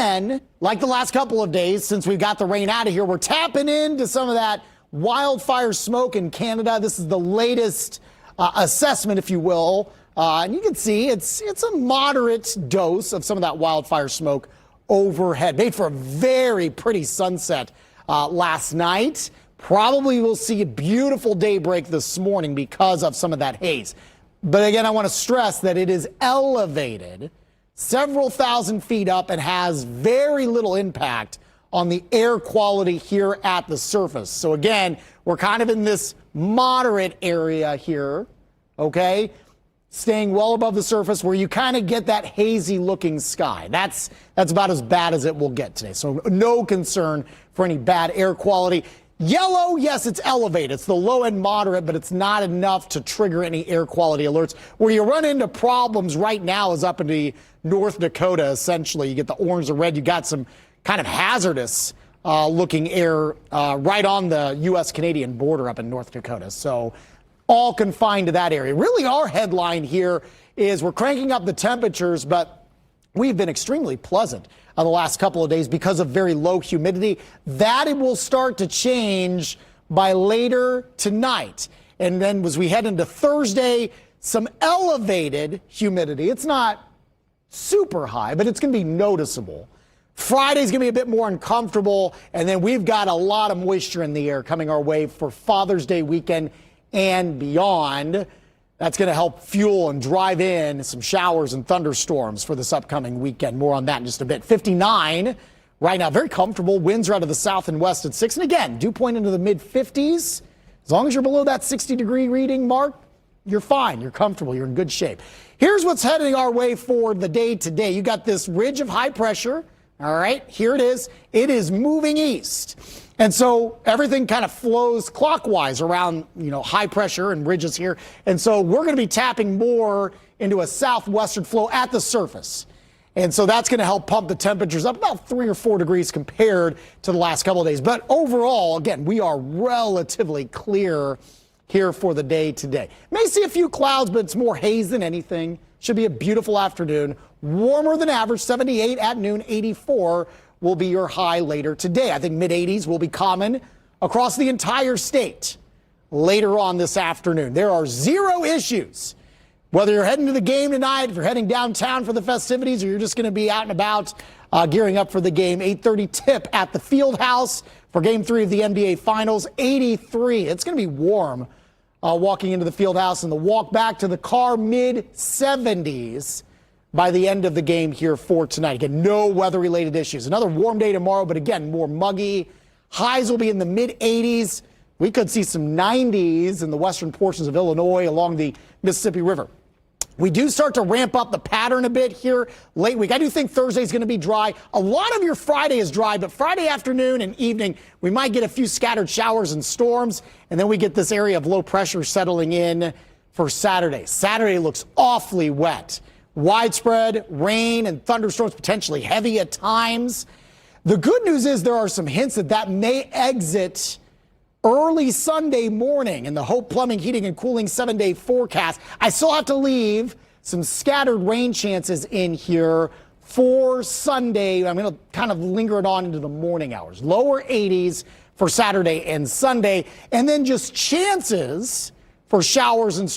again, like the last couple of days since we got the rain out of here, we're tapping into some of that wildfire smoke in Canada. This is the latest assessment, if you will. And you can see it's a moderate dose of some of that wildfire smoke overhead. Made for a very pretty sunset last night. Probably will see a beautiful daybreak this morning because of some of that haze. But again, I want to stress that it is elevated several thousand feet up and has very little impact on the air quality here at the surface. So again, we're kind of in this moderate area here, okay? Staying well above the surface where you kind of get that hazy looking sky. That's about as bad as it will get today. So no concern for any bad air quality. Yellow, yes, it's elevated. It's the low end moderate, but it's not enough to trigger any air quality alerts. Where you run into problems right now is up in the North Dakota, essentially. You get the orange or red. You got some kind of hazardous looking air right on the U.S.-Canadian border up in North Dakota. So all confined to that area. Really, our headline here is we're cranking up the temperatures, but we've been extremely pleasant the last couple of days because of very low humidity. That it will start to change by later tonight. And then as we head into Thursday, some elevated humidity. It's not super high, but it's going to be noticeable. Friday's going to be a bit more uncomfortable. And then we've got a lot of moisture in the air coming our way for Father's Day weekend and beyond. That's going to help fuel and drive in some showers and thunderstorms for this upcoming weekend. More on that in just a bit. 59 right now, very comfortable. Winds are out of the south and west at 6. And again, dew point into the mid-50s. As long as you're below that 60-degree reading mark, you're fine. You're comfortable. You're in good shape. Here's what's heading our way for the day today. You got this ridge of high pressure. All right, here it is. It is moving east. And so everything kind of flows clockwise around, high pressure and ridges here. And so we're going to be tapping more into a southwestern flow at the surface. And so that's going to help pump the temperatures up about 3 or 4 degrees compared to the last couple of days. But overall, again, we are relatively clear here for the day today. May see a few clouds, but it's more haze than anything. Should be a beautiful afternoon. Warmer than average, 78 at noon, 84 will be your high later today. I think mid-80s will be common across the entire state later on this afternoon. There are zero issues. Whether you're heading to the game tonight, if you're heading downtown for the festivities, or you're just going to be out and about gearing up for the game, 8:30 tip at the Field House for Game 3 of the NBA Finals, 83. It's going to be warm walking into the Field House, and the walk back to the car, mid-70s. By the end of the game here for tonight. Again, no weather-related issues. Another warm day tomorrow, but again, more muggy. Highs will be in the mid-80s. We could see some 90s in the western portions of Illinois along the Mississippi River. We do start to ramp up the pattern a bit here late week. I do think Thursday's going to be dry. A lot of your Friday is dry, but Friday afternoon and evening, we might get a few scattered showers and storms, and then we get this area of low pressure settling in for Saturday. Saturday looks awfully wet. Widespread rain and thunderstorms, potentially heavy at times. The good news is there are some hints that may exit early Sunday morning in the Hope Plumbing, Heating, and Cooling 7-day forecast. I still have to leave some scattered rain chances in here for Sunday. I'm going to kind of linger it on into the morning hours. Lower 80s for Saturday and Sunday, and then just chances for showers and